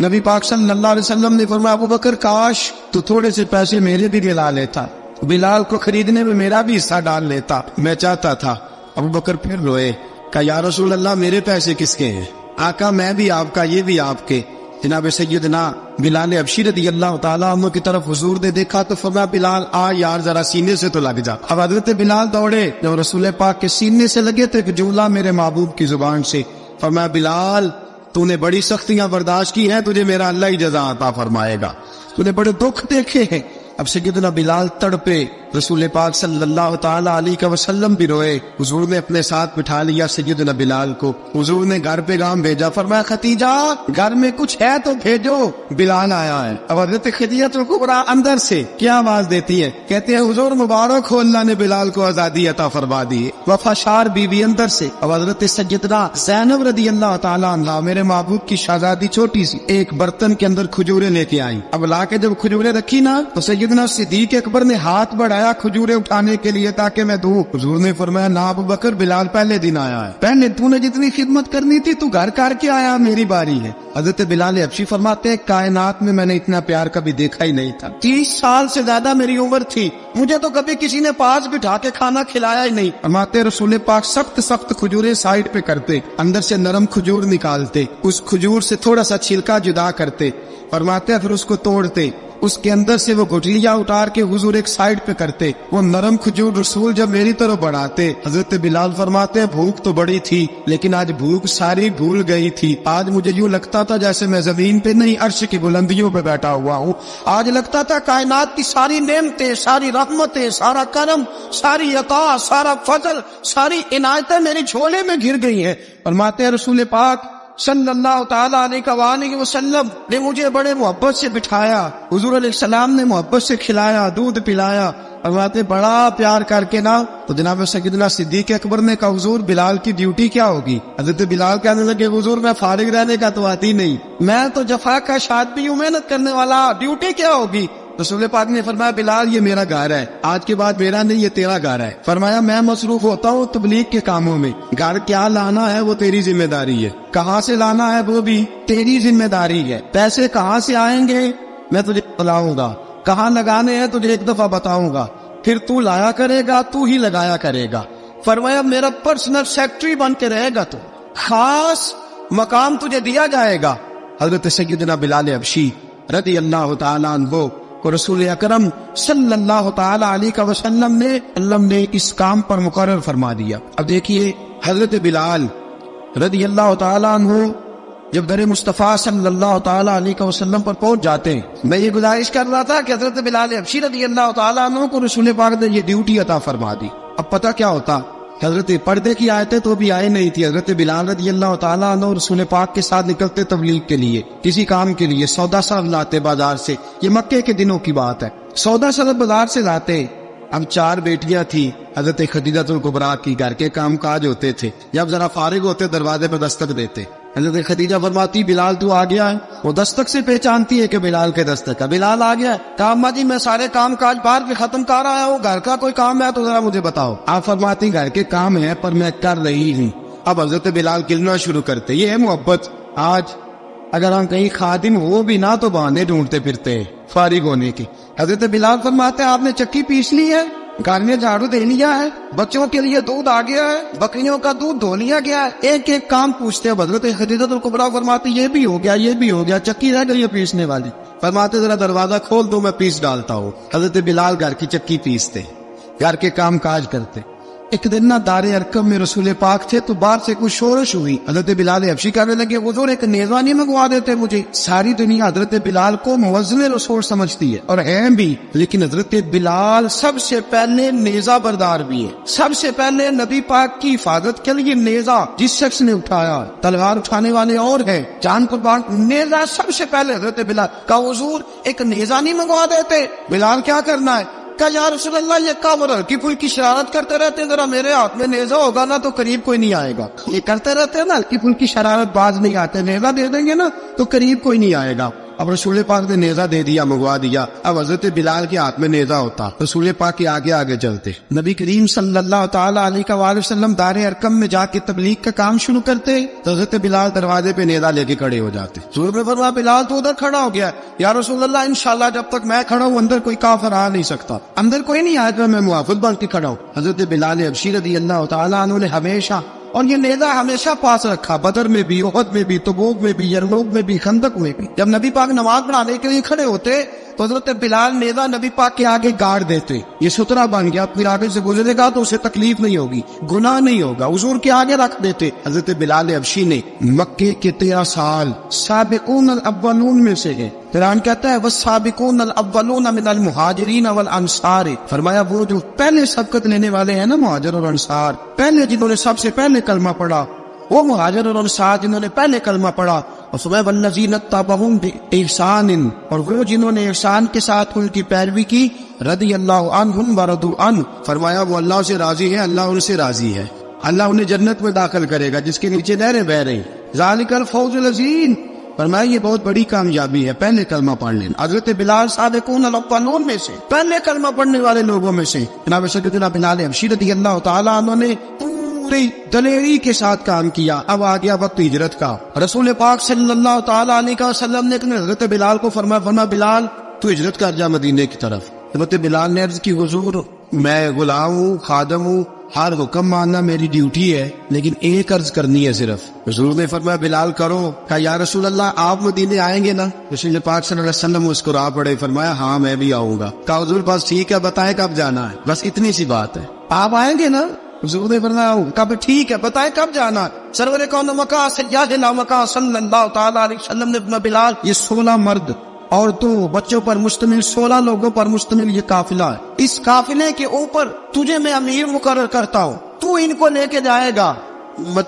نبی پاک صلی اللہ علیہ وسلم نے فرمایا ابوبکر کاش تو تھوڑے سے پیسے میرے بھی دلا لیتا، بلال کو خریدنے میں میرا بھی حصہ ڈال لیتا، میں چاہتا تھا۔ ابوبکر پھر روئے، کہا یا رسول اللہ میرے پیسے کس کے ہیں؟ آقا میں بھی آپ کا، یہ بھی آپ کے۔ جناب سیدنا بلال حبشی رضی اللہ تعالیٰ عنہ کی طرف حضور نے دیکھا تو فرمایا بلال آ یار ذرا سینے سے تو لگ جا۔ اب حضرت بلال دوڑے، جب رسول پاک کے سینے سے لگے تو ایک جملہ میرے محبوب کی زبان سے، فرمایا بلال تو نے بڑی سختیاں برداشت کی ہیں، تجھے میرا اللہ ہی جزا عطا فرمائے گا، تو نے بڑے دکھ دیکھے ہیں۔ اب سیدنا بلال تڑپے، رسول پاک صلی اللہ تعالی علیہ وسلم بھی روئے. حضور نے اپنے ساتھ بٹھا لیا سیدنا بلال کو. حضور نے گھر پیغام بھیجا, فرمایا ختیجہ گھر میں کچھ ہے تو بھیجو, بلال آیا ہے. اب حضرت خدیجہ الکبریٰ اندر سے کیا آواز دیتی ہے, کہتے ہیں حضور مبارک ہو, اللہ نے بلال کو آزادی عطا فرما دی. وفاشار بیوی اندر سے. اب حضرت سیدنا زینب رضی اللہ تعالی عنہ, میرے محبوب کی شہزادی چھوٹی سی, ایک برتن کے اندر کھجوریں لے کے آئی. اب لا کے جب کھجوریں رکھی نا تو سیدنا صدیق اکبر نے ہاتھ بڑھایا کھجوریں اٹھانے کے لیے تاکہ میں دوں. حضور نے فرمایا نا ابو بکر, بلال پہلے دن آیا ہے, پہلے تو نے جتنی خدمت کرنی تھی تو گھر کر کے آیا, میری باری ہے. حضرت بلال حبشی فرماتے ہیں کائنات میں نے اتنا پیار کبھی دیکھا ہی نہیں تھا. 30 سال سے زیادہ میری عمر تھی, مجھے تو کبھی کسی نے پاس بٹھا کے کھانا کھلایا ہی نہیں. فرماتے رسول پاک سخت کھجوریں سائڈ پہ کرتے, اندر سے نرم کھجور نکالتے, اس کھجور سے تھوڑا سا چھلکا جدا کرتے. فرماتے پھر اس کو توڑتے, اس کے اندر سے وہ گٹلیاں اتار کے حضور ایک سائڈ پہ کرتے. وہ نرم کھجور رسول جب میری طرف بڑھاتے, حضرت بلال فرماتے ہیں بھوک تو بڑی تھی لیکن آج بھوک ساری بھول گئی تھی. آج مجھے یوں لگتا تھا جیسے میں زمین پہ نہیں عرش کی بلندیوں پہ بیٹھا ہوا ہوں. آج لگتا تھا کائنات کی ساری نعمتیں, ساری رحمتیں, سارا کرم, ساری عطا, سارا فضل, ساری عنایتیں میری جھولے میں گر گئی ہیں. فرماتے ہیں رسول پاک صلی اللہ تعالیٰ علیہ وسلم نے مجھے بڑے محبت سے بٹھایا, حضور علیہ السلام نے محبت سے کھلایا, دودھ پلایا. فرماتے بڑا پیار کر کے نا تو جناب سیدنا صدیق اکبر نے کہا حضور بلال کی ڈیوٹی کیا ہوگی. حضرت بلال کہنے لگے حضور میں فارغ رہنے کا تو آتی نہیں, میں تو جفا کا شاد بھی ہوں, محنت کرنے والا, ڈیوٹی کیا ہوگی. رسول پاک نے فرمایا بلال یہ میرا گھر ہے, آج کے بعد میرا نہیں یہ تیرا گھر ہے. فرمایا میں مصروف ہوتا ہوں تبلیغ کے کاموں میں, گھر کیا لانا ہے وہ تیری ذمہ داری ہے, کہاں سے لانا ہے وہ بھی تیری ذمہ داری ہے, پیسے کہاں سے آئیں گے میں تجھے بتلاؤں گا, کہاں لگانے ہیں تجھے ایک دفعہ بتاؤں گا, پھر تو لایا کرے گا, تو ہی لگایا کرے گا. فرمایا میرا پرسنل سیکٹری بن کے رہے گا, تو خاص مقام تجھے دیا جائے گا. حضرت سیدنا بلال حبشی رضی اللہ تعالیٰ عنہ کو رسول اکرم صلی اللہ تعالی علیہ وسلم نے اس کام پر مقرر فرما دیا. اب دیکھیے حضرت بلال رضی اللہ تعالیٰ عنہ جب در مصطفیٰ صلی اللہ تعالی علیہ وسلم پر پہنچ جاتے ہیں, میں یہ گزارش کر رہا تھا کہ حضرت بلال حبشی رضی اللہ تعالیٰ عنہ کو رسول پاک نے یہ ڈیوٹی عطا فرما دی. اب پتہ کیا ہوتا, حضرت پردے کی آیتیں تو بھی آئے نہیں تھی. حضرت بلال رضی اللہ تعالیٰ عنہ رسول پاک کے ساتھ نکلتے تبلیغ کے لیے, کسی کام کے لیے, سودا سر لاتے بازار سے. یہ مکے کے دنوں کی بات ہے, سودا سر بازار سے لاتے. اب 4 بیٹیاں تھی حضرت خدیجہ الکبریٰ کی, گھر کے کام کاج ہوتے تھے. جب ذرا فارغ ہوتے دروازے پہ دستک دیتے, حضرت خدیجہ فرماتی بلال تو آ گیا ہے. وہ دستک سے پہچانتی ہے کہ بلال کے دستک ہے, بلال آ گیا ہے. کہا اماں جی میں سارے کام کاج باہر کے ختم کر آیا ہوں, گھر کا کوئی کام ہے تو ذرا مجھے بتاؤ. آپ فرماتی گھر کے کام ہے پر میں کر رہی ہوں. اب حضرت بلال کلنا شروع کرتے. یہ ہے محبت. آج اگر ہم کہیں خادم ہو بھی نہ تو بہانے ڈھونڈتے پھرتے ہیں فارغ ہونے کی. حضرت بلال فرماتے ہیں آپ نے چکی پیس لی ہے, گھر میں جھاڑو دے لیا ہے, بچوں کے لیے دودھ آ گیا ہے, بکریوں کا دودھ دھو لیا گیا ہے, ایک ایک کام پوچھتے ہیں. حضرت خدیجہ الکبریٰ فرماتے یہ بھی ہو گیا, یہ بھی ہو گیا, چکی رہ گئی ہے پیسنے والی. فرماتے ذرا دروازہ کھول دو میں پیس ڈالتا ہوں. حضرت بلال گھر کی چکی پیستے, گھر کے کام کاج کرتے. ایک دن نہ دار ارقم میں رسول پاک تھے تو باہر سے کچھ شورش ہوئی. حضرت بلال حبشی کہنے لگے حضور ایک نیزہ نہیں منگوا دیتے مجھے. ساری دنیا حضرت بلال کو موزن رسول سمجھتی ہے اور ہیں بھی, لیکن حضرت بلال سب سے پہلے نیزہ بردار بھی ہے. سب سے پہلے نبی پاک کی حفاظت کے لیے نیزہ جس شخص نے اٹھایا, تلوار اٹھانے والے اور ہیں, جان قربان, نیزہ سب سے پہلے حضرت بلال. کہا حضور ایک نیزہ نہیں منگوا دیتے. بلال کیا کرنا ہے؟ کہا یا رسول اللہ یہ کام ہلکی پھلکی شرارت کرتے رہتے ہیں, ذرا میرے ہاتھ میں نیزہ ہوگا نا تو قریب کوئی نہیں آئے گا. یہ کرتے رہتے ہیں نا ہلکی پھلکی شرارت, باز نہیں آتے, نیزہ دے دیں گے نا تو قریب کوئی نہیں آئے گا. اب رسول پاک نے نیزہ دے دیا, منگوا دیا. اب حضرت بلال کے ہاتھ میں نیزہ ہوتا, رسول پاک کے آگے آگے چلتے. نبی کریم صلی اللہ تعالی علیہ وآلہ وسلم دار ارقم میں جا کے تبلیغ کا کام شروع کرتے تو حضرت بلال دروازے پہ نیزہ لے کے کھڑے ہو جاتے. حضور نے فرمایا بلال تو ادھر کھڑا ہو گیا, یا رسول اللہ انشاءاللہ جب تک میں کھڑا ہوں اندر کوئی کافر آ نہیں سکتا, اندر کوئی نہیں آئے گا, میں محافظ بن کے کھڑا ہوں. حضرت بلال حبشی رضی اللہ تعالیٰ عنہ نے ہمیشہ اور یہ نیزہ ہمیشہ پاس رکھا، بدر میں بھی، احد میں بھی، تبوک میں بھی، یرموک میں بھی، خندق میں بھی۔ جب نبی پاک نماز پڑھانے کے لیے کھڑے ہوتے تو حضرت بلال نیزہ نبی پاک کے آگے گاڑ دیتے، یہ سترہ بن گیا، پھر آگے سے گزرے گا تو اسے تکلیف نہیں ہوگی، گناہ نہیں ہوگا، حضور کے آگے رکھ دیتے۔ حضرت بلال حبشی نے مکے کے 13 سال سابقون الاولون میں سے ہے۔ قرآن کہتا ہے والسابقون الاولون من المہاجرین والانصار، فرمایا وہ جو پہلے سبقت لینے والے ہیں نا مہاجر اور انصار، پہلے جنہوں نے سب سے پہلے کلمہ پڑھا، وہ مہاجر اور انصار جنہوں نے پہلے کلمہ پڑھا، اور فرمایا والذین اتبعوہم بإحسان، اور وہ جنہوں نے احسان کے ساتھ ان کی پیروی کی، رضی اللہ عنہم ورضوا عنہ، فرمایا وہ اللہ سے راضی ہے، اللہ ان سے راضی ہے، اللہ انہیں جنت میں داخل کرے گا جس کے نیچے نہریں بہ رہی، ذالک الفوز العظیم، فرمایا یہ بہت بڑی کامیابی ہے پہلے کلمہ پڑھ لینا۔ حضرت بلال سابقون الاولون میں سے، پہلے کلمہ پڑھنے والے لوگوں میں سے، جناب سیدنا بلال حبشی رضی اللہ تعالیٰ عنہ نے پوری دلیری کے ساتھ کام کیا۔ اب آ گیا وقت ہجرت کا، رسول پاک صلی اللہ تعالیٰ علیہ وسلم نے حضرت بلال کو فرمایا بلال تو ہجرت کر جا مدینے کی طرف۔ حضرت بلال نے عرض کی حضور میں غلام ہوں، خادم ہوں، ہر حکم ماننا میری ڈیوٹی ہے، لیکن ایک عرض کرنی ہے صرف۔ حضور نے فرمایا بلال کرو۔ کہا یا رسول اللہ آپ مدینے آئیں گے نا؟ رسول پاک صلی اللہ علیہ وسلم مسکرا پڑے، فرمایا ہاں میں بھی آؤں گا۔ کہا حضور بس ٹھیک ہے بتائیں کب جانا ہے، بس اتنی سی بات ہے، آپ آئیں گے نا؟ حضور نے فرمایا کب؟ ٹھیک ہے بتائیں کب جانا ہے۔ سرور کون مکہ سیدنا مکہ صلی اللہ تعالیٰ علیہ وسلم نے فرمایا بلال یہ 16 مرد عورتوں بچوں پر مشتمل 16 لوگوں پر مشتمل یہ قافلہ ہے، اس قافلے کے اوپر تجھے میں امیر مقرر کرتا ہوں، تو ان کو لے کے جائے گا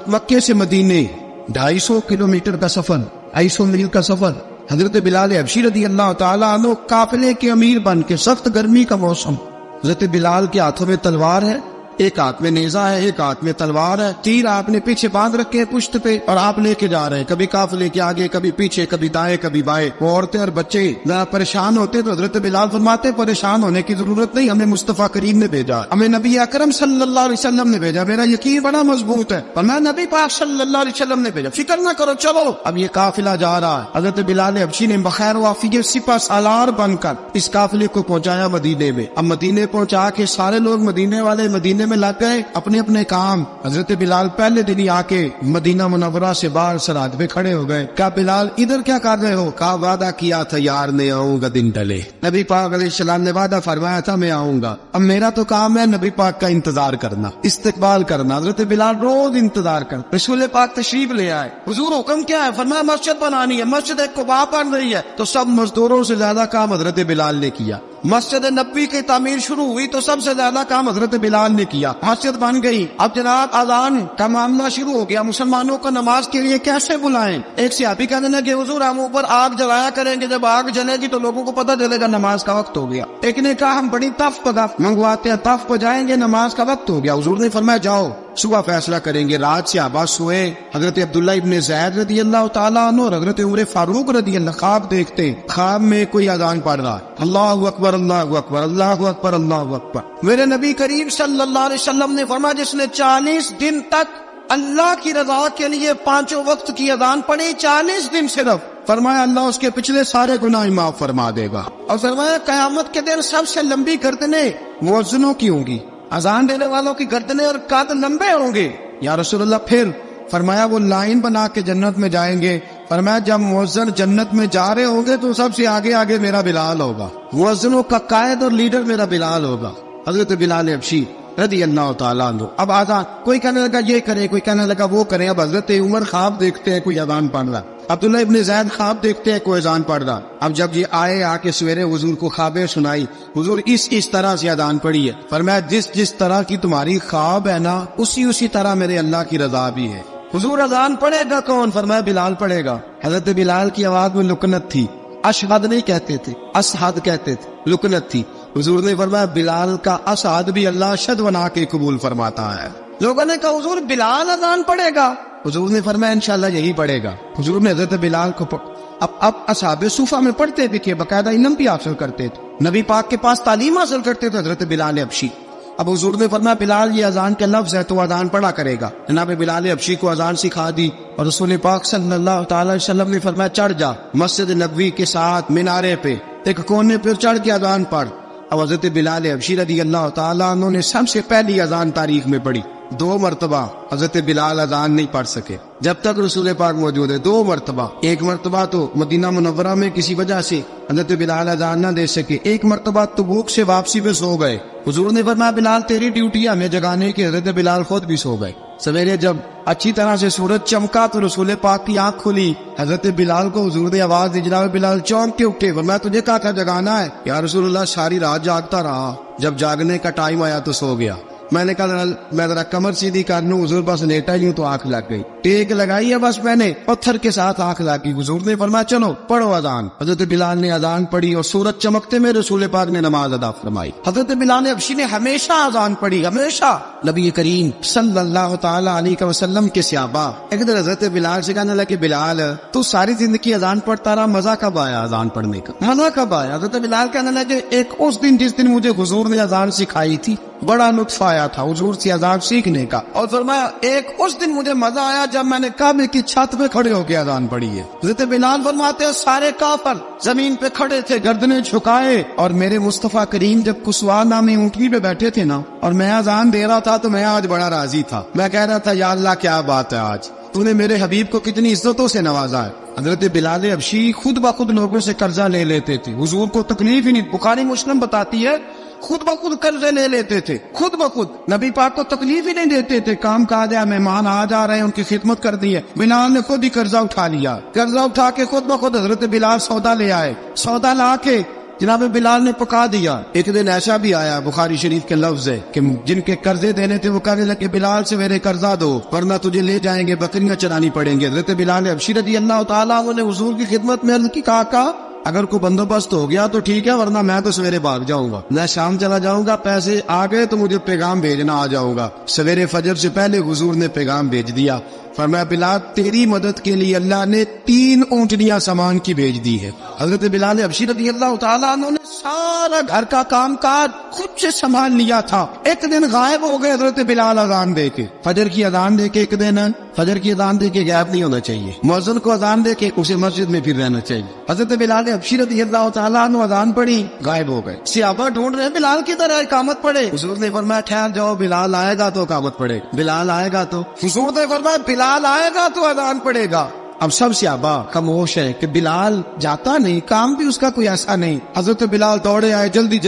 مکے سے مدینے 250 کلومیٹر کا سفر، 250 میل کا سفر۔ حضرت بلال حبشی رضی اللہ تعالیٰ عنہ قافلے کے امیر بن کے، سخت گرمی کا موسم، حضرت بلال کے ہاتھوں میں تلوار ہے، ایک ہاتھ میں نیزہ ہے، ایک ہاتھ میں تلوار ہے، تیر آپ نے پیچھے باندھ رکھے پشت پہ اور آپ لے کے جا رہے ہیں، کبھی قافلے کے آگے کبھی پیچھے، کبھی دائیں کبھی بائیں۔ وہ عورتیں اور بچے ذرا پریشان ہوتے تو حضرت بلال فرماتے پریشان ہونے کی ضرورت نہیں، ہمیں مصطفیٰ کریم نے بھیجا، ہمیں نبی اکرم صلی اللہ علیہ وسلم نے بھیجا، میرا یقین بڑا مضبوط ہے، اور میں نبی پاک صلی اللہ علیہ وسلم نے بھیجا، فکر نہ کرو چلو۔ اب یہ قافلہ جا رہا ہے، حضرت بلال حبشی نے بخیر و عافیت سپہ سالار بن کر اس قافلے کو پہنچایا مدینے میں۔ اب مدینے پہنچا کے سارے لوگ مدینے والے مدینے میں لگ گئے اپنے اپنے کام۔ حضرت بلال پہلے دن ہی آ کے مدینہ منورہ سے باہر سرحد پہ کھڑے ہو گئے۔ کہا بلال ادھر کیا کر رہے ہو؟ کہا وعدہ کیا تھا یار نے آؤں گا دن ڈلے، نبی پاک علیہ السلام نے وعدہ فرمایا تھا میں آؤں گا، اب میرا تو کام ہے نبی پاک کا انتظار کرنا، استقبال کرنا۔ حضرت بلال روز انتظار کرتا، رسول پاک تشریف لے آئے، حضور حکم کیا ہے؟ فرمایا مسجد بنانی ہے، مسجد قباء بن رہی ہے، تو سب مزدوروں سے زیادہ کام حضرت بلال نے کیا۔ مسجد نبوی کی تعمیر شروع ہوئی تو سب سے زیادہ کام حضرت بلال نے کیا، مسجد بن گئی۔ اب جناب اذان کا معاملہ شروع ہو گیا، مسلمانوں کو نماز کے لیے کیسے بلائیں؟ ایک صحابی کہنے لگے حضور ہم اوپر آگ جلایا کریں گے، جب آگ جلے گی تو لوگوں کو پتہ چلے گا نماز کا وقت ہو گیا۔ ایک نے کہا ہم بڑی تف منگواتے ہیں، تف بجائیں گے، نماز کا وقت ہو گیا۔ حضور نے فرمایا جاؤ صبح فیصلہ کریں گے۔ رات صحابہ سوئے، حضرت عبداللہ ابن زید رضی اللہ تعالیٰ عنہ اور حضرت عمر فاروق رضی اللہ خواب دیکھتے ہیں، خواب میں کوئی اذان پڑھ رہا ہے، اللہ اکبر اللہ اکبر اللہ اکبر اللہ اکبر۔ میرے نبی کریم صلی اللہ علیہ وسلم نے فرمایا جس نے 40 دن تک اللہ کی رضا کے لیے 5 وقت کی اذان پڑھی، 40 دن صرف، فرمایا اللہ اس کے پچھلے سارے گناہ معاف فرما دے گا۔ اور فرمایا قیامت کے دن سب سے لمبی گردنیں مؤذنوں کی ہوں گی، اذان دینے والوں کی گردنیں اور قد لمبے ہوں گے۔ یا رسول اللہ پھر؟ فرمایا وہ لائن بنا کے جنت میں جائیں گے، فرمایا جب مؤذن جنت میں جا رہے ہوں گے تو سب سے آگے آگے میرا بلال ہوگا، مؤذنوں کا قائد اور لیڈر میرا بلال ہوگا، حضرت بلال حبشی رضی اللہ تعالیٰ عنہ۔ اب آزان کوئی کہنے لگا یہ کرے، کوئی کہنے لگا وہ کرے۔ اب حضرت عمر خواب دیکھتے ہیں کوئی اذان پڑھ رہا، عبداللہ ابن زید خواب دیکھتے ہیں کوئی اذان پڑھ رہا۔ اب جب یہ آئے آ کے سویرے حضور کو خوابیں سنائی، حضور اس طرح سے اذان پڑھی ہے، فرمایا جس طرح کی تمہاری خواب ہے نا اسی طرح میرے اللہ کی رضا بھی ہے۔ حضور اذان پڑھے گا کون؟ فرمایا بلال پڑھے گا۔ حضرت بلال کی آواز میں لکنت تھی، اشہد نہیں کہتے تھے، اسہد کہتے تھے، لکنت تھی۔ حضور نے فرمایا بلال کا اسہد بھی اللہ اشہد بنا کے قبول فرماتا ہے۔ لوگوں نے کہا حضور بلال اذان پڑھے گا؟ حضور نے فرمایا انشاءاللہ یہی پڑھے گا۔ حضور نے حضرت بلال کو اب اصحاب صوفہ میں پڑھتے بھی تھے، باقاعدہ علم بھی حاصل کرتے تھے، نبی پاک کے پاس تعلیم حاصل کرتے تھے حضرت بلال حبشی۔ اب حضور نے فرمایا بلال یہ اذان کے لفظ ہے تو اذان پڑھا کرے گا۔ جناب بلال حبشی کو اذان سکھا دی اور رسول پاک صلی اللہ تعالی علیہ وسلم نے فرمایا چڑھ جا مسجد نبوی کے ساتھ مینارے پہ ایک کونے پہ چڑھ کے اذان پڑھ۔ اب حضرت بلال حبشی رضی اللہ تعالیٰ عنہ نے سب سے پہلی اذان تاریخ میں پڑھی. 2 مرتبہ حضرت بلال اذان نہیں پڑھ سکے جب تک رسول پاک موجود ہے. 2 مرتبہ. ایک مرتبہ تو مدینہ منورہ میں کسی وجہ سے حضرت بلال اذان نہ دے سکے. ایک مرتبہ تبوک سے واپسی پہ سو گئے. حضور نے فرمایا بلال تیری ڈیوٹی ہے ہمیں جگانے کی. حضرت بلال خود بھی سو گئے. سویرے جب اچھی طرح سے سورج چمکا تو رسول پاک کی آنکھ کھلی. حضرت بلال کو حضور نے آواز دی جناب بلال چونک کے اٹھے. میں تجھے کہا تھا جگانا ہے. یا رسول اللہ ساری رات جاگتا رہا, جب جاگنے کا ٹائم آیا تو سو گیا. میں نے کہا میں ذرا کمر سیدھی کر لوں. حضور پاس لیٹا ہی ہوں تو آنکھ لگ گئی. ٹیک لگائی ہے بس میں نے, پتھر کے ساتھ آنکھ لگ گئی. حضور نے فرمایا چلو پڑھو اذان. حضرت بلال نے اذان پڑھی اور سورج چمکتے میں رسول پاک نے نماز ادا فرمائی. حضرت بلال حبشی نے ہمیشہ اذان پڑھی, ہمیشہ. نبی کریم صلی اللہ تعالی علیہ وسلم کے صحابہ ایک دن حضرت بلال سے کہنے لگے بلال تو ساری زندگی اذان پڑھتا رہا, مزہ کب آیا اذان پڑھنے کا, مزہ کب آیا؟ حضرت بلال کہنے لگے ایک اس دن جس دن مجھے حضور نے اذان سکھائی تھی بڑا لطف آیا تھا حضور سے اذان سیکھنے کا. اور فرمایا ایک اس دن مجھے مزہ آیا جب میں نے کعبے کی چھت پہ کھڑے ہو کے اذان پڑھی ہے. حضرت بلال فرماتے ہیں سارے کافر زمین پہ کھڑے تھے گردنیں جھکائے, اور میرے مصطفیٰ کریم جب کسوا نامی اونٹنی پہ بیٹھے تھے نا اور میں اذان دے رہا تھا تو میں آج بڑا راضی تھا. میں کہہ رہا تھا یا اللہ کیا بات ہے, آج تو نے میرے حبیب کو کتنی عزتوں سے نوازا ہے. حضرت بلال حبشی خود بخود لوگوں سے قرضہ لے لیتے تھے. حضور کو تکلیف ہی نہیں. بخاری مسلم بتاتی ہے خود بخود قرضے لے لیتے تھے, خود بخود. نبی پاک کو تکلیف ہی نہیں دیتے تھے. کام کاج ہے, مہمان آ جا رہے ہیں, ان کی خدمت کر دی ہے. بلال نے خود ہی قرضہ اٹھا لیا. قرضہ اٹھا کے خود بخود حضرت بلال سودا لے آئے. سودا لا کے جناب بلال نے پکا دیا. ایک دن ایسا بھی آیا, بخاری شریف کے لفظ ہے کہ جن کے قرضے دینے تھے وہ کہنے لگے بلال سے میرے قرضہ دو ورنہ تجھے لے جائیں گے, بکریاں چرانی پڑیں گے. حضرت بلال حبشی رضی اللہ تعالیٰ عنہ نے حضور کی خدمت میں عرض کی کہا اگر کوئی بندوبست ہو گیا تو ٹھیک ہے ورنہ میں تو سویرے بھاگ جاؤں گا, میں شام چلا جاؤں گا, پیسے آ گئے تو مجھے پیغام بھیجنا, آ جاؤں گا. سویرے فجر سے پہلے حضور نے پیغام بھیج دیا. فرمایا بلال تیری مدد کے لیے اللہ نے 3 اونٹنیاں سامان کی بھیج دی ہے. حضرت بلال حبشی رضی اللہ تعالیٰ عنہ نے سارا گھر کا کام کاج خود سے سنبھال لیا تھا. ایک دن غائب ہو گئے حضرت بلال اذان دے کے, فجر کی اذان دے کے. ایک دن فجر کی اذان دے کے غائب نہیں ہونا چاہیے, مؤذن کو اذان دے کے اسے مسجد میں پھر رہنا چاہیے. حضرت بلال حبشی رضی اللہ تعالیٰ عنہ اذان پڑھی, غائب ہو گئے. صحابہ ڈھونڈ رہے بلال کی طرح اقامت پڑھے. حضور نے فرمایا ٹھہر جاؤ, بلال آئے گا تو اقامت پڑھے, بلال آئے گا تو. حضور نے فرمایا بلال آئے گا تو اذان پڑے گا. اب سب صحابہ خاموش ہے کہ بلال جاتا نہیں, کام بھی اس کا کوئی ایسا نہیں. حضرت بلال دوڑے آئے, جلدی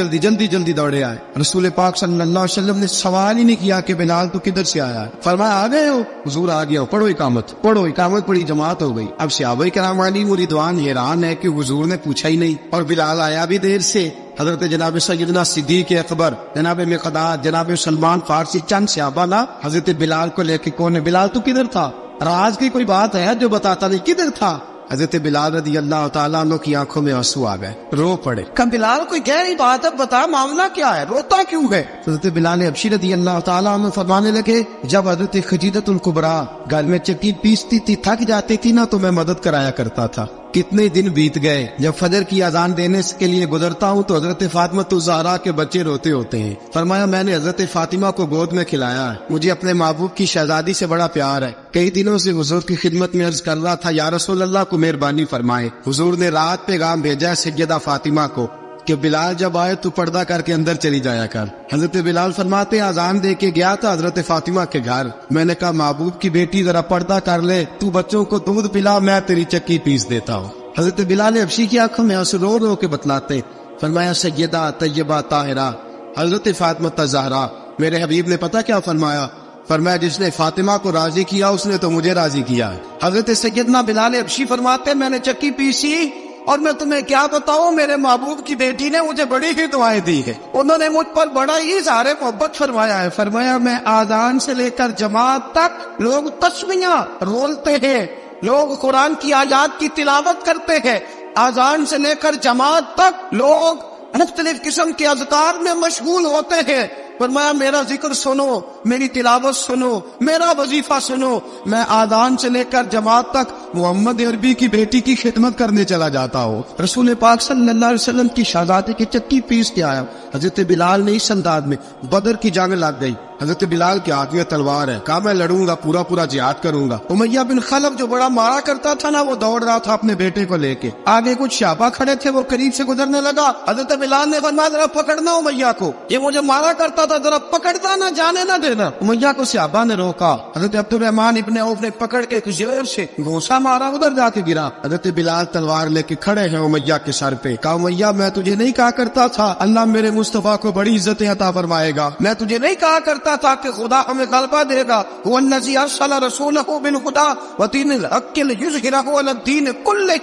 جلدی دوڑے آئے. رسول پاک صلی اللہ علیہ وسلم نے سوال ہی نہیں کیا کہ بلال تو کدھر سے آیا ہے. فرمایا آ گئے ہو؟ حضور آ گیا ہو, پڑھو اقامت. پڑھی, جماعت ہو گئی. اب صحابہ کرام علی مریدوان حیران ہے کہ حضور نے پوچھا ہی نہیں اور بلال آیا بھی دیر سے. حضرت جناب سیدنا صدیق اکبر, جناب مقداد, جناب سلمان فارسی, چند صحابہ نا حضرت بلال کو لے کے کون ہے بلال تو کدھر تھا, راز کی کوئی بات ہے جو بتاتا نہیں کدھر تھا. حضرت بلال رضی اللہ تعالیٰ عنہ کی آنکھوں میں آنسو آ گئے, رو پڑے. کہ بلال کوئی گہری بات ہے, بتا معاملہ کیا ہے, روتا کیوں ہے؟ حضرت بلال حبشی رضی اللہ تعالیٰ عنہ فرمانے لگے جب حضرت خدیجہ الکبریٰ گھر میں چکی پیستی تھی, تھک جاتی تھی نا تو میں مدد کرایا کرتا تھا. کتنے دن بیت گئے, جب فجر کی اذان دینے کے لیے گزرتا ہوں تو حضرت فاطمہ الزہرا کے بچے روتے ہوتے ہیں. فرمایا میں نے حضرت فاطمہ کو گود میں کھلایا ہے, مجھے اپنے محبوب کی شہزادی سے بڑا پیار ہے. کئی دنوں سے حضور کی خدمت میں عرض کر رہا تھا یا رسول اللہ کو مہربانی فرمائے. حضور نے رات پیغام بھیجا ہے سیدہ فاطمہ کو کہ بلال جب آئے تو پردہ کر کے اندر چلی جایا کر. حضرت بلال فرماتے اذان دے کے گیا تھا حضرت فاطمہ کے گھر. میں نے کہا محبوب کی بیٹی ذرا پردہ کر لے, تو بچوں کو دودھ پلا, میں تیری چکی پیس دیتا ہوں. حضرت بلال حبشی کی آنکھوں میں آنسو رو رو کے بتلاتے. فرمایا سیدہ طیبہ طاہرہ حضرت فاطمہ الزہرا, میرے حبیب نے پتہ کیا فرمایا؟ فرمایا جس نے فاطمہ کو راضی کیا اس نے تو مجھے راضی کیا ہے. حضرت سیدنا بلال حبشی فرماتے میں نے چکی پیسی اور میں تمہیں کیا بتاؤں, میرے محبوب کی بیٹی نے مجھے بڑی ہی دعائیں دی ہے, انہوں نے مجھ پر بڑا ہی اظہار محبت فرمایا ہے. فرمایا میں آذان سے لے کر جماعت تک لوگ تسمیاں رولتے ہیں, لوگ قرآن کی آیات کی تلاوت کرتے ہیں. آذان سے لے کر جماعت تک لوگ مختلف قسم کے اذکار میں مشغول ہوتے ہیں. فرمایا میرا ذکر سنو, میری تلاوت سنو, میرا وظیفہ سنو. میں آذان سے لے کر جماعت تک محمد عربی کی بیٹی کی خدمت کرنے چلا جاتا ہو، رسول پاک صلی اللہ علیہ وسلم کی شہزادے کی چکی پیس کے آیا۔ حضرت بلال نے اس انداز میں، بدر کی جنگ لگ گئی، حضرت بلال کے ہاتھ میں تلوار ہے، کہا میں لڑوں گا، پورا جہاد کروں گا۔ امیہ بن خلف جو بڑا مارا کرتا تھا نا، وہ دوڑ رہا تھا اپنے بیٹے کو لے کے، آگے کچھ صحابہ کھڑے تھے، وہ قریب سے گزرنے لگا، حضرت بلال نے فرمایا ذرا پکڑنا امیہ کو، یہ مجھے مارا کرتا تھا، ذرا پکڑتا نہ، جانے نہ دینا۔ امیہ کو صحابہ نے روکا، حضرت عبد الرحمن ابن عوف نے پکڑ کے زور سے گھونسا مارا، ادھر جا کے گرا۔ حضرت بلال تلوار لے کے کھڑے ہیں امیہ کے سر پہ، کہا امیہ میں تجھے نہیں کہا کرتا تھا اللہ میرے مصطفیٰ کو بڑی عزتیں عطا فرمائے گا؟ میں تجھے نہیں کہا کرتا تھا کہ خدا ہمیں غلبہ دے گا؟ هو الذی ارسل رسولہ بالہدی ودین الحق لیظہرہ علی الدین کلہ،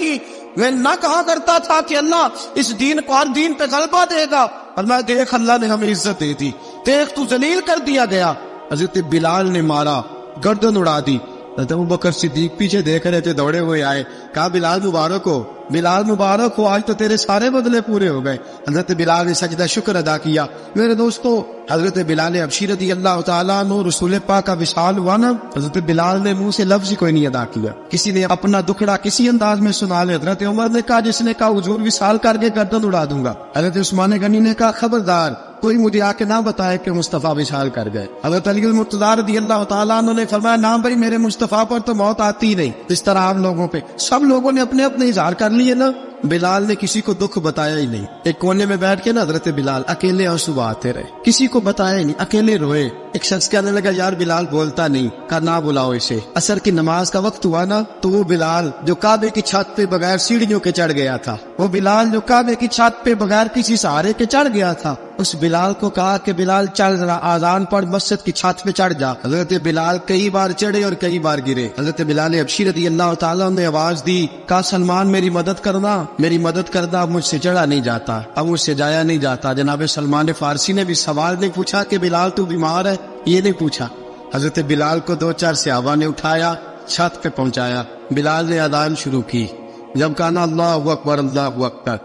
میں نہ کہا کرتا تھا کہ اللہ اس دین کو ہر دین پہ غلبہ دے گا؟ اللہ دیکھ، اللہ نے ہمیں عزت دے دی، دیکھ تو ذلیل کر دیا گیا۔ حضرت بلال نے مارا، گردن اڑا دی۔ حضرت ابوبکر صدیق پیچھے دیکھ رہے تھے، دوڑے ہوئے آئے، کہا بلال مبارک ہو، بلال مبارک ہو، آج تو تیرے سارے بدلے پورے ہو گئے۔ حضرت بلال نے سجدہ شکر ادا کیا۔ میرے دوستو، حضرت بلال حبشی رضی اللہ تعالیٰ عنہ رسول پاک کا وصال ہوا نا، حضرت بلال نے منہ سے لفظ ہی کوئی نہیں ادا کیا۔ کسی نے اپنا دکھڑا کسی انداز میں سنا لے، حضرت عمر نے کہا، جس نے کہا حضور وصال کر کے گردن اڑا دوں گا۔ حضرت عثمان غنی نے کہا خبردار کوئی مجھے آ کے نہ بتائے کہ مصطفیٰ وصال کر گئے۔ حضرت علی المرتضیٰ رضی اللہ تعالیٰ عنہ نے فرمایا نہ بھائی، میرے مصطفیٰ پر تو موت آتی ہی نہیں، اس طرح آپ لوگوں پہ سب لوگوں نے اپنے اپنے اظہار کر لیے نا، بلال نے کسی کو دکھ بتایا ہی نہیں۔ ایک کونے میں بیٹھ کے نا حضرت بلال اکیلے آنسو بہاتے رہے، کسی کو بتایا ہی نہیں، اکیلے روئے۔ ایک شخص کہنے لگا یار بلال بولتا نہیں، کہا نہ بلاؤ اسے۔ عصر کی نماز کا وقت ہوا نا، تو وہ بلال جو کعبے کی چھت پہ بغیر سیڑھیوں کے چڑھ گیا تھا، وہ بلال جو کعبے کی چھت پہ بغیر کسی سہارے کے چڑھ گیا تھا، اس بلال کو کہا کہ بلال چل ذرا آذان پڑھ، مسجد کی چھت پہ چڑھ جا۔ حضرت بلال کئی بار چڑھے اور کئی بار گرے۔ حضرت بلال حبشی رضی اللہ تعالیٰ نے آواز دی، کہا سلمان میری مدد کرنا، میری مدد کرنا، اب مجھ سے چڑھا نہیں جاتا، اب مجھ سے جایا نہیں جاتا۔ جناب سلمان فارسی نے بھی سوال نہیں پوچھا کہ بلال تو بیمار ہے، یہ نہیں پوچھا۔ حضرت بلال کو 2-4 صحابہ نے اٹھایا، چھت پہ پہنچایا، بلال نے اذان شروع کی۔ جب کہا نا اللہ اکبر اللہ اکبر،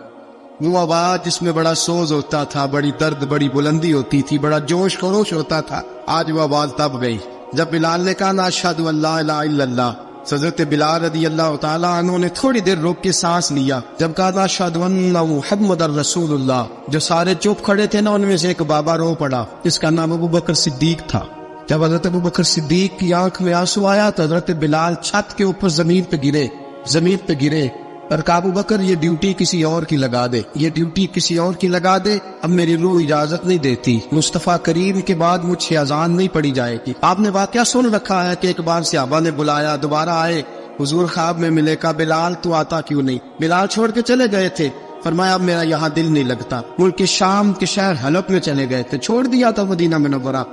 وہ آواز جس میں بڑا سوز ہوتا تھا، بڑی درد، بڑی بلندی ہوتی تھی، بڑا جوش خروش ہوتا تھا، آج وہ آواز دب گئی۔ جب بلال نے کہا نا اشہد ان لا الہ الا اللہ، حضرت بلال رضی اللہ تعالیٰ عنہ نے تھوڑی دیر روک کے سانس لیا۔ جب کہا نا اشہد ان محمد رسول اللہ، جو سارے چپ کھڑے تھے نا، ان میں سے ایک بابا رو پڑا، جس کا نام ابوبکر صدیق تھا۔ جب حضرت ابوبکر صدیق کی آنکھ میں آنسو آیا تو حضرت بلال چھت کے اوپر زمین پہ گرے اور کہا ابوبکر یہ ڈیوٹی کسی اور کی لگا دے، یہ ڈیوٹی کسی اور کی لگا دے، اب میری روح اجازت نہیں دیتی، مصطفیٰ کریم کے بعد مجھ سے اذان نہیں پڑی جائے گی۔ آپ نے واقعہ سن رکھا ہے کہ ایک بار صحابہ نے بلایا، دوبارہ آئے، حضور خواب میں ملے، کہا بلال تو آتا کیوں نہیں؟ بلال چھوڑ کے چلے گئے تھے، فرمایا اب میرا یہاں دل نہیں لگتا، ملک شام کے شہر حلب میں چلے گئے تھے، چھوڑ دیا تھا مدینہ منورہ،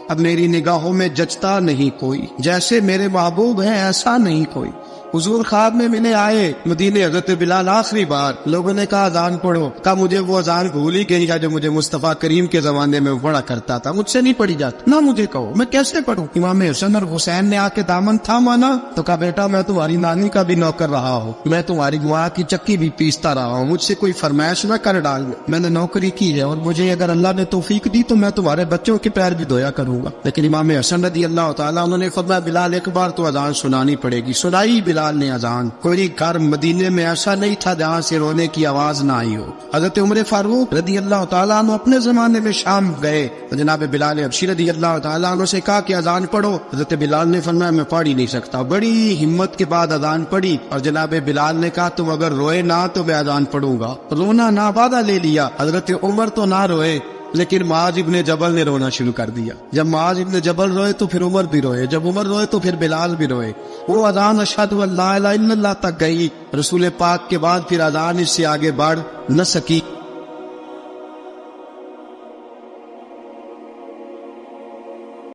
اب میری نگاہوں میں جچتا نہیں کوئی، جیسے میرے محبوب ہیں ایسا نہیں کوئی۔ حضور خواب میں ملے، آئے مدینے، حضرت بلال آخری بار، لوگوں نے کہا اذان پڑھو، کہا مجھے وہ اذان بھول ہی گئی ہے جو مجھے مصطفیٰ کریم کے زمانے میں پڑھا کرتا تھا، مجھ سے نہیں پڑھی جاتی، نہ مجھے کہو میں کیسے پڑھوں۔ امام حسن اور حسین نے آ کے دامن تھاما نا، تو کہا بیٹا میں تمہاری نانی کا بھی نوکر رہا ہوں، میں تمہاری گواہ کی چکی بھی پیستا رہا ہوں، مجھ سے کوئی فرمائش نہ کر ڈالنا، میں نے نوکری کی ہے اور مجھے اگر اللہ نے توفیق دی تو میں تمہارے بچوں کے پیر بھی دھویا کروں گا۔ لیکن امام حسن رضی اللہ تعالیٰ انہوں نے فرمایا بلال ایک بار تو اذان سنانی پڑے گی۔ سنائی بلال نے اذان۔ کوئی گھر مدینے میں ایسا نہیں تھا جہاں سے رونے کی آواز نہ آئی ہو۔ حضرت عمر فاروق رضی اللہ تعالیٰ عنہ اپنے زمانے میں شام گئے، جناب بلال حبشی رضی اللہ تعالیٰ عنہ سے کہا کہ اذان پڑھو، حضرت بلال نے فرمایا میں پڑھ ہی نہیں سکتا، بڑی ہمت کے بعد اذان پڑھی، اور جناب بلال نے کہا تم اگر روئے نہ تو میں اذان پڑھوں گا، رونا نہ وعدہ لے لیا۔ حضرت عمر تو نہ روئے، لیکن معاذ ابن جبل نے رونا شروع کر دیا۔ جب معاذ ابن جبل روئے تو پھر عمر بھی روئے، جب عمر روئے تو پھر بلال بھی روئے۔ وہ اذان اشہد ان لا الہ الا اللہ تک گئی، رسول پاک کے بعد پھر اذان اس سے آگے بڑھ نہ سکی۔